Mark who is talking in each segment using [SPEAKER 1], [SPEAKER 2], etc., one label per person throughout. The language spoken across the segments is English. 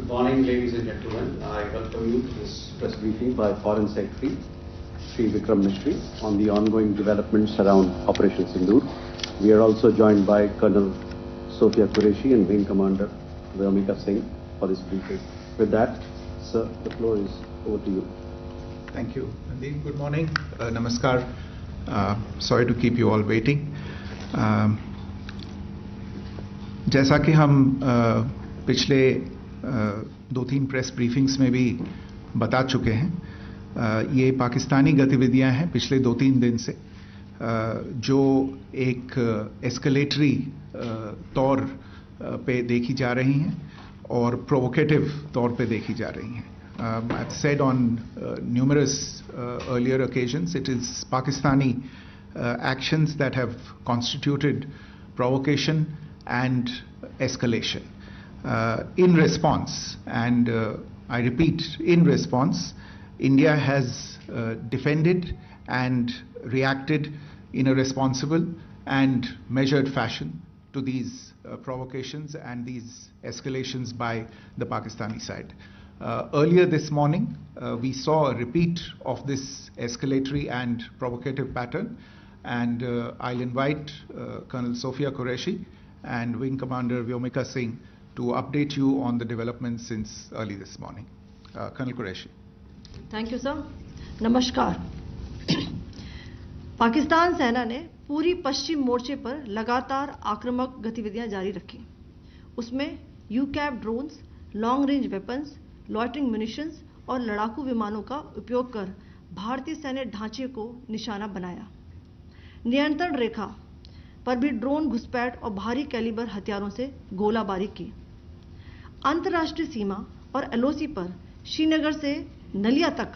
[SPEAKER 1] Good morning, ladies and gentlemen. I welcome you to this press briefing by Foreign Secretary Sri Vikram Mishri on the ongoing developments around Operation Sindoor. We are also joined by Colonel Sophia Qureshi and Wing Commander Vyomika Singh for this briefing. With that, sir, the floor is over to you.
[SPEAKER 2] Thank you, Nadeem. Good morning. Namaskar. Sorry to keep you all waiting. जैसा कि हम पिछले 2-3 press briefings में भी बता चुके हैं, ये पाकिस्तानी गतिविधियां हैं पिछले 2-3 दिन से, जो एक एस्केलेटरी तौर पे देखी जा रही हैं और प्रोवोकेटिव तौर पे देखी जा रही हैं. I've said on numerous earlier occasions, it is Pakistani actions that have constituted provocation and escalation. In response, and I repeat, in response, India has defended and reacted in a responsible and measured fashion to these provocations and these escalations by the Pakistani side. Earlier this morning, we saw a repeat of this escalatory and provocative pattern, and I'll invite Colonel Sophia Qureshi and Wing Commander Vyomika Singh to update you on the developments since early this morning. Colonel Qureshi.
[SPEAKER 3] Thank you, sir. नमस्कार. पाकिस्तान सेना ने पूरी पश्चिम मोर्चे पर लगातार आक्रामक गतिविधियां जारी रखी. उसमें यूकैप drones, long range weapons, loitering munitions और लड़ाकू विमानों का उपयोग कर भारतीय सैन्य ढांचे को निशाना बनाया. नियंत्रण रेखा पर भी ड्रोन घुसपैठ और भारी कैलिबर हथियारों से गोलाबारी की. अंतर्राष्ट्रीय सीमा और एलओसी पर श्रीनगर से नलिया तक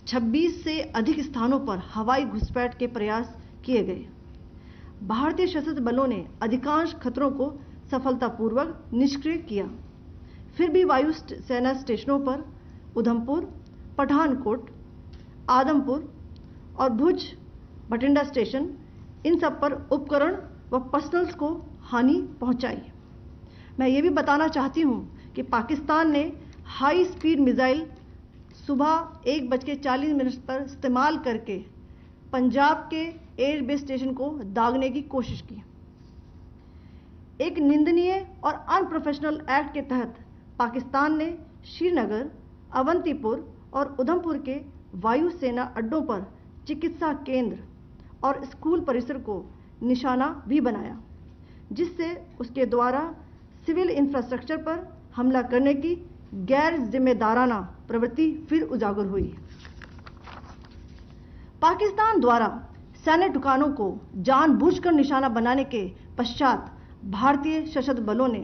[SPEAKER 3] 26 से अधिक स्थानों पर हवाई घुसपैठ के प्रयास किए गए. भारतीय सशस्त्र बलों ने अधिकांश खतरों को सफलतापूर्वक निष्क्रिय किया. फिर भी वायु सेना स्टेशनों पर उधमपुर, पठानकोट, आदमपुर और भुज बठिंडा स्टेशन, इन सब पर उपकरण व पर्सनल्स को हानि पहुंचाई. मैं ये भी बताना चाहती हूं कि पाकिस्तान ने हाई स्पीड मिसाइल सुबह 1:40 पर इस्तेमाल करके पंजाब के एयरबेस स्टेशन को दागने की कोशिश की. एक निंदनीय और अनप्रोफेशनल एक्ट के तहत पाकिस्तान ने श्रीनगर, अवंतीपुर और उधमपुर के वायु सेना अड्डों पर चिकित्सा केंद्र और स्कूल परिसर को निशाना भी बनाया, जिससे उसके द्वारा सिविल इंफ्रास्ट्रक्चर पर हमला करने की गैर जिम्मेदाराना प्रवृत्ति फिर उजागर हुई. पाकिस्तान द्वारा सैन्य ठिकानों को जानबूझकर निशाना बनाने के पश्चात भारतीय सशस्त्र बलों ने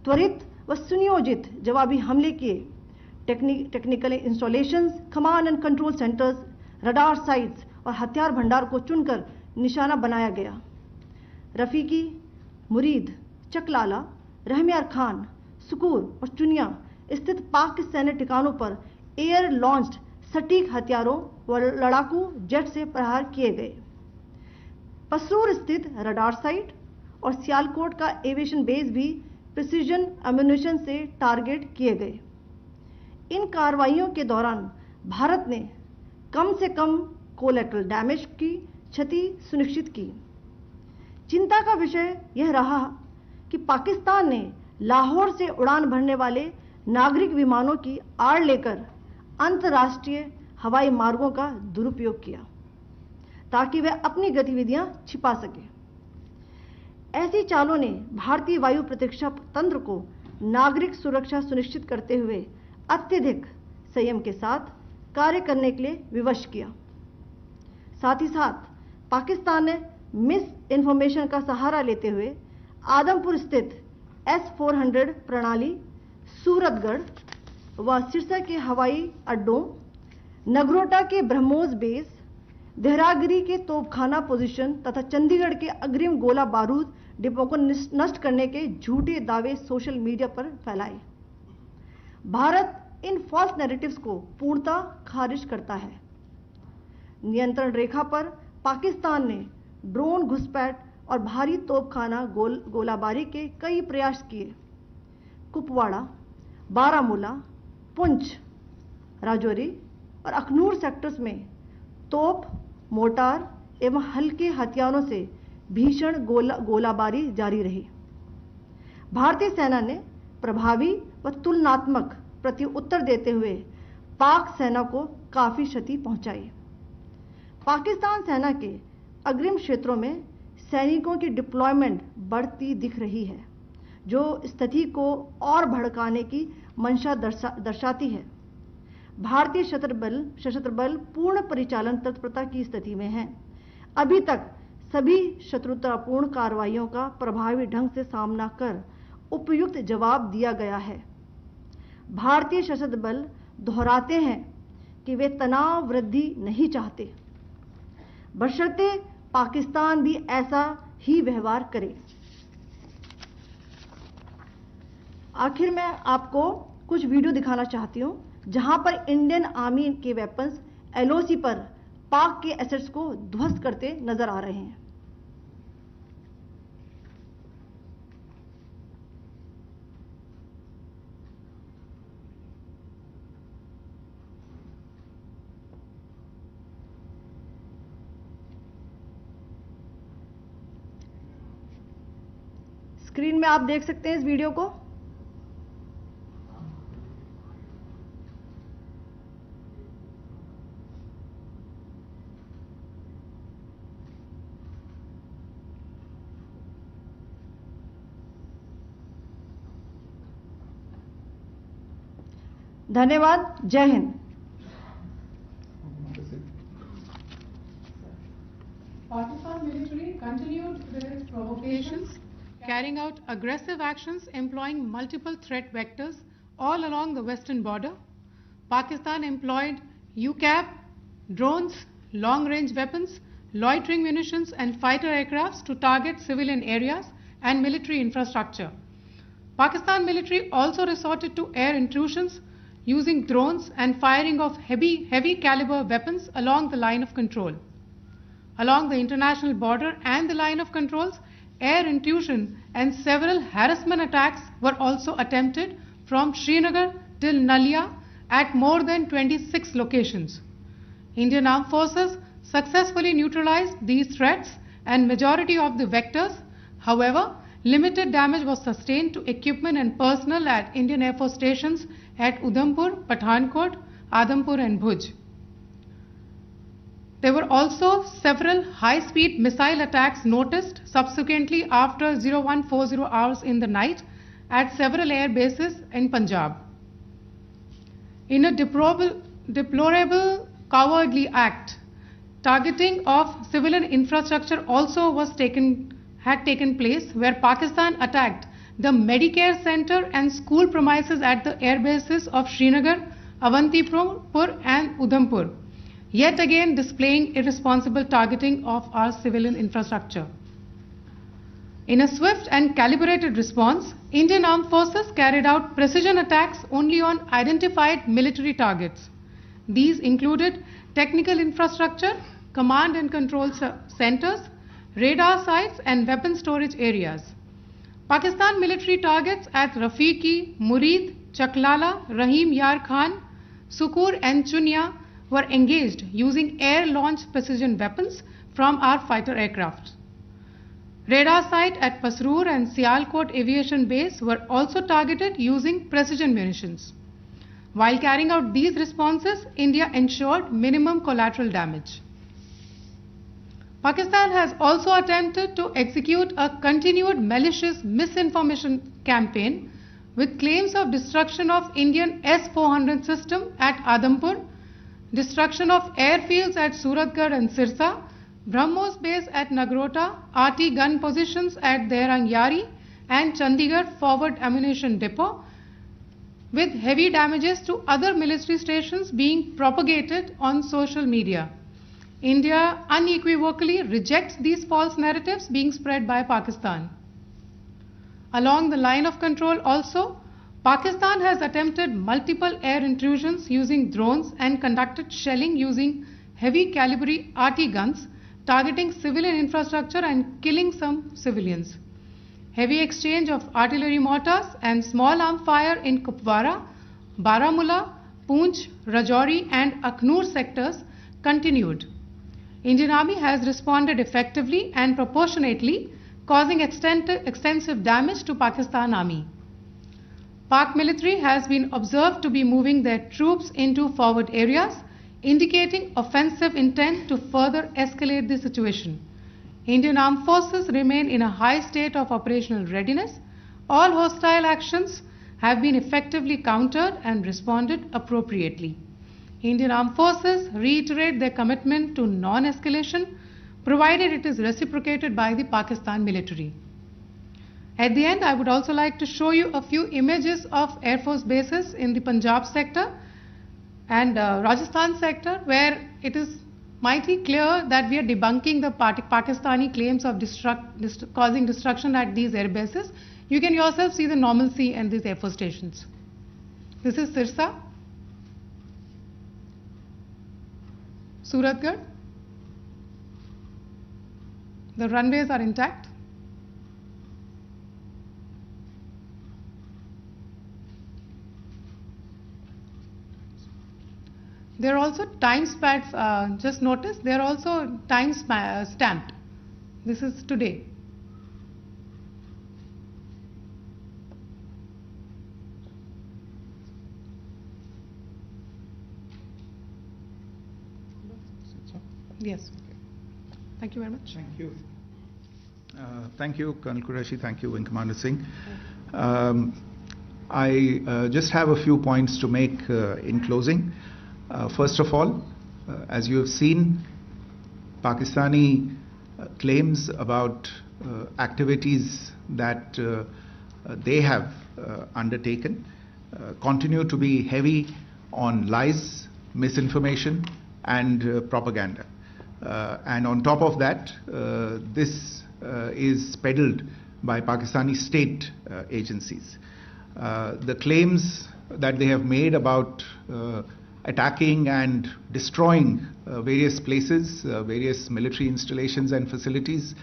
[SPEAKER 3] त्वरित व सुनियोजित जवाबी हमले किए. Technical installations, command and control centres, radar sites और हथियार भंडार को चुनकर निशाना बनाया गया. रफीकी, मुरीद, चकलाला, रहमियार खान, सुकूर और चुनिया स्थित पाक सैन्य ठिकानों पर एयर लॉन्च्ड सटीक हथियारों व लड़ाकू जेट से प्रहार किए गए. पसरूर स्थित रडार साइट और सियालकोट का एविएशन बेस भी प्रिसीजन एम्यूनिशन से टारगेट किए गए. इन कार्रवाइयों के दौरान भारत ने कम से कम कोलैटरल डैमेज की क्षति सुनिश्चित की. चिंता का विषय यह रहा कि पाकिस्तान ने लाहौर से उड़ान भरने वाले नागरिक विमानों की आड़ लेकर अंतर्राष्ट्रीय हवाई मार्गों का दुरुपयोग किया, ताकि वह अपनी गतिविधियां छिपा सके. ऐसी चालों ने भारतीय वायु प्रतिरक्षा तंत्र को नागरिक सुरक्षा सुनिश्चित करते हुए अत्यधिक संयम के साथ कार्य करने के लिए विवश किया. साथ ही साथ पाकिस्तान ने मिस इन्फॉर्मेशन का सहारा लेते हुए आदमपुर स्थित S-400 प्रणाली, सूरतगढ़ व सिरसा के हवाई अड्डों, नगरोटा के ब्रह्मोस बेस, देहरागिरी के तोपखाना पोजीशन तथा चंडीगढ़ के अग्रिम गोला बारूद डिपो को नष्ट करने के झूठे दावे सोशल मीडिया पर फैलाए. भारत इन फॉल्स नैरेटिव्स को पूर्णतः खारिज करता है. नियंत्रण रेखा पर पाकिस्तान ने ड्रोन घुसपैठ और भारी तोपखाना गोलाबारी के कई प्रयास किए. कुपवाड़ा, बारामूला, पुंछ, राजौरी और अखनूर सेक्टर्स में तोप, मोर्टार एवं हल्के हथियारों से भीषण गोलाबारी जारी रही। भारतीय सेना ने प्रभावी व तुलनात्मक प्रत्युत्तर देते हुए पाक सेना को काफी क्षति पहुंचाई। पाकिस्तान सेना के अग्रिम क्षेत्रों में सैनिकों की डिप्लॉयमेंट बढ़ती दिख रही है, जो स्थिति को और भड़काने की मंशा दर्शाती है। भारतीय सशस्त्र बल पूर्ण परिचालन तत्परता की स्थिति में हैं। अभी तक सभी शत्रुतापूर्ण कार्रवाइयों का प्रभावी ढंग से सामना कर उपयुक्त जवाब दिया गया है। भारतीय सशस्त्र बल दोहराते हैं कि वे तनाव वृद्धि नहीं चाहते, बशर्ते पाकिस्तान भी ऐसा ही व्यवहार करे। आखिर में आपको कुछ वीडियो दिखाना चाहती हूं, जहां पर इंडियन आर्मी के वेपन्स एलओसी पर पाक के एसेट्स को ध्वस्त करते नजर आ रहे हैं। स्क्रीन में आप देख सकते हैं इस वीडियो को। धन्यवाद। जय Hind.
[SPEAKER 4] Pakistan military continued their provocations, carrying out aggressive actions employing multiple threat vectors all along the western border. Pakistan employed UCAV, drones, long-range weapons, loitering munitions and fighter aircrafts to target civilian areas and military infrastructure. Pakistan military also resorted to air intrusions using drones and firing of heavy caliber weapons along the line of control. Along the international border and the line of controls, air intrusion and several harassment attacks were also attempted from Srinagar till Nalia at more than 26 locations. Indian Armed Forces successfully neutralized these threats and majority of the vectors. However, limited damage was sustained to equipment and personnel at Indian Air Force stations at Udhampur, Pathankot, Adampur and Bhuj. There were also several high-speed missile attacks noticed subsequently after 0140 hours in the night at several air bases in Punjab. In a deplorable cowardly act, targeting of civilian infrastructure also had taken place, where Pakistan attacked the Medicare center and school premises at the air bases of Srinagar, Avantipur and Udhampur, yet again displaying irresponsible targeting of our civilian infrastructure. In a swift and calibrated response, Indian Armed Forces carried out precision attacks only on identified military targets. These included technical infrastructure, command and control centers, radar sites and weapon storage areas. Pakistan military targets at Rafiqi, Murid, Chaklala, Rahim Yar Khan, Sukur and Chunya were engaged using air-launched precision weapons from our fighter aircraft. Radar site at Pasroor and Sialkot Aviation Base were also targeted using precision munitions. While carrying out these responses, India ensured minimum collateral damage. Pakistan has also attempted to execute a continued malicious misinformation campaign with claims of destruction of Indian S-400 system at Adampur, destruction of airfields at Suratgarh and Sirsa, BrahMos base at Nagrota, RT gun positions at Derang Yari and Chandigarh forward ammunition depot, with heavy damages to other military stations being propagated on social media. India unequivocally rejects these false narratives being spread by Pakistan. Along the line of control also, Pakistan has attempted multiple air intrusions using drones and conducted shelling using heavy caliber RT guns, targeting civilian infrastructure and killing some civilians. Heavy exchange of artillery mortars and small arm fire in Kupwara, Baramulla, Poonch, Rajouri and Aknoor sectors continued. Indian Army has responded effectively and proportionately, causing extensive damage to Pakistan Army. Pak military has been observed to be moving their troops into forward areas, indicating offensive intent to further escalate the situation. Indian Armed Forces remain in a high state of operational readiness. All hostile actions have been effectively countered and responded appropriately. Indian Armed Forces reiterate their commitment to non-escalation, provided it is reciprocated by the Pakistan military. At the end, I would also like to show you a few images of Air Force bases in the Punjab sector and Rajasthan sector, where it is mighty clear that we are debunking the Pakistani claims of causing destruction at these air bases. You can yourself see the normalcy in these Air Force stations. This is Sirsa, Suratgarh. The runways are intact. There are also time pads, just notice, they are also time stamped. This is today. Yes. Thank you very much.
[SPEAKER 2] Thank you. Thank you, Colonel Qureshi. Thank you, Wing Commander Singh. I just have a few points to make in closing. First of all, as you have seen, Pakistani claims about activities that they have undertaken continue to be heavy on lies, misinformation, and propaganda. And on top of that, this is peddled by Pakistani state agencies. The claims that they have made about attacking and destroying various places, various military installations and facilities,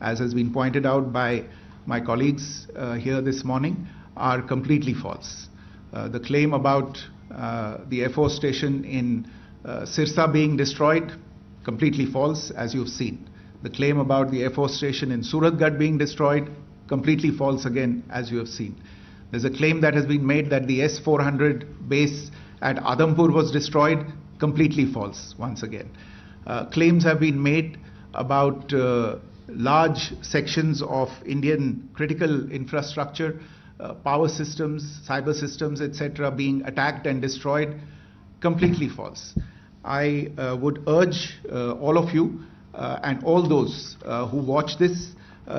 [SPEAKER 2] as has been pointed out by my colleagues here this morning, are completely false. The claim about the Air Force station in Sirsa being destroyed, completely false, as you've seen. The claim about the Air Force station in Suratgarh being destroyed, completely false again, as you have seen. There's a claim that has been made that the S-400 base at Adampur was destroyed, completely false once again. Claims have been made about large sections of Indian critical infrastructure, power systems, cyber systems, etc. being attacked and destroyed, completely false. I would urge all of you and all those who watch this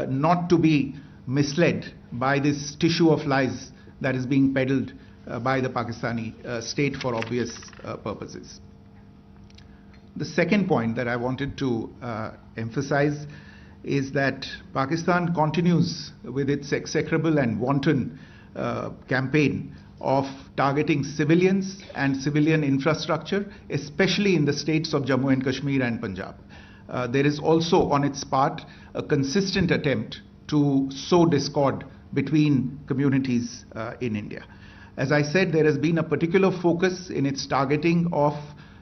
[SPEAKER 2] not to be misled by this tissue of lies that is being peddled by the Pakistani state for obvious purposes. The second point that I wanted to emphasize is that Pakistan continues with its execrable and wanton campaign of targeting civilians and civilian infrastructure, especially in the states of Jammu and Kashmir and Punjab. There is also on its part a consistent attempt to sow discord between communities in India. As I said, there has been a particular focus in its targeting of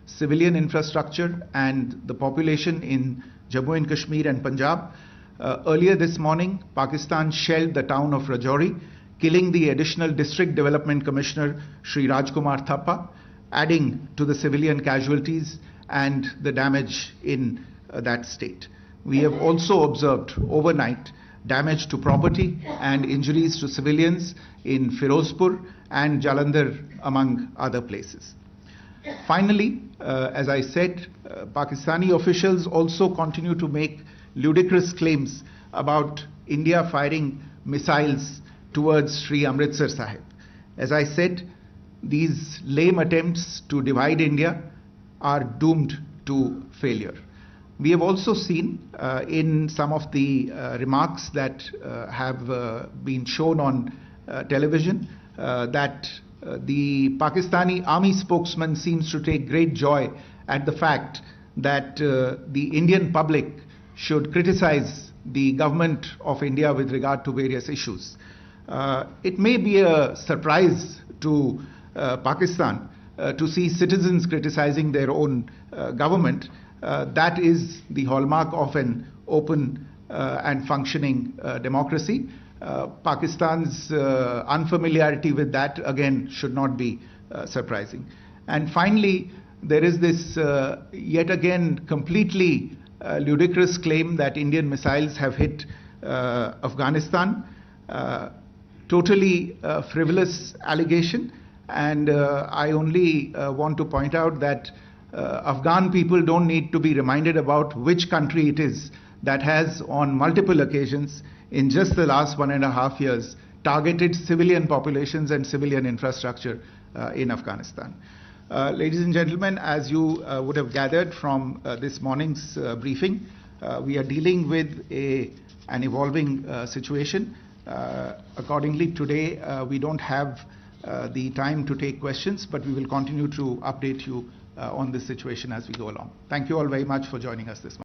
[SPEAKER 2] civilian infrastructure and the population in Jammu and Kashmir and Punjab. Earlier this morning, Pakistan shelled the town of Rajouri, killing the additional District Development Commissioner, Shri Rajkumar Thappa, adding to the civilian casualties and the damage in that state. We have also observed overnight damage to property and injuries to civilians in Firozpur and Jalandhar, among other places. Finally, as I said, Pakistani officials also continue to make ludicrous claims about India firing missiles towards Sri Amritsar Sahib. As I said, these lame attempts to divide India are doomed to failure. We have also seen in some of the remarks that have been shown on television that the Pakistani army spokesman seems to take great joy at the fact that the Indian public should criticize the government of India with regard to various issues. It may be a surprise to Pakistan to see citizens criticizing their own government. That is the hallmark of an open and functioning democracy. Pakistan's unfamiliarity with that, again, should not be surprising. And finally, there is this yet again completely ludicrous claim that Indian missiles have hit Afghanistan. Totally frivolous allegation, and I only want to point out that Afghan people don't need to be reminded about which country it is that has on multiple occasions in just the last 1.5 years targeted civilian populations and civilian infrastructure in Afghanistan. Ladies and gentlemen, as you would have gathered from this morning's briefing, we are dealing with an evolving situation. Accordingly, today we don't have the time to take questions, but we will continue to update you on this situation as we go along. Thank you all very much for joining us this morning.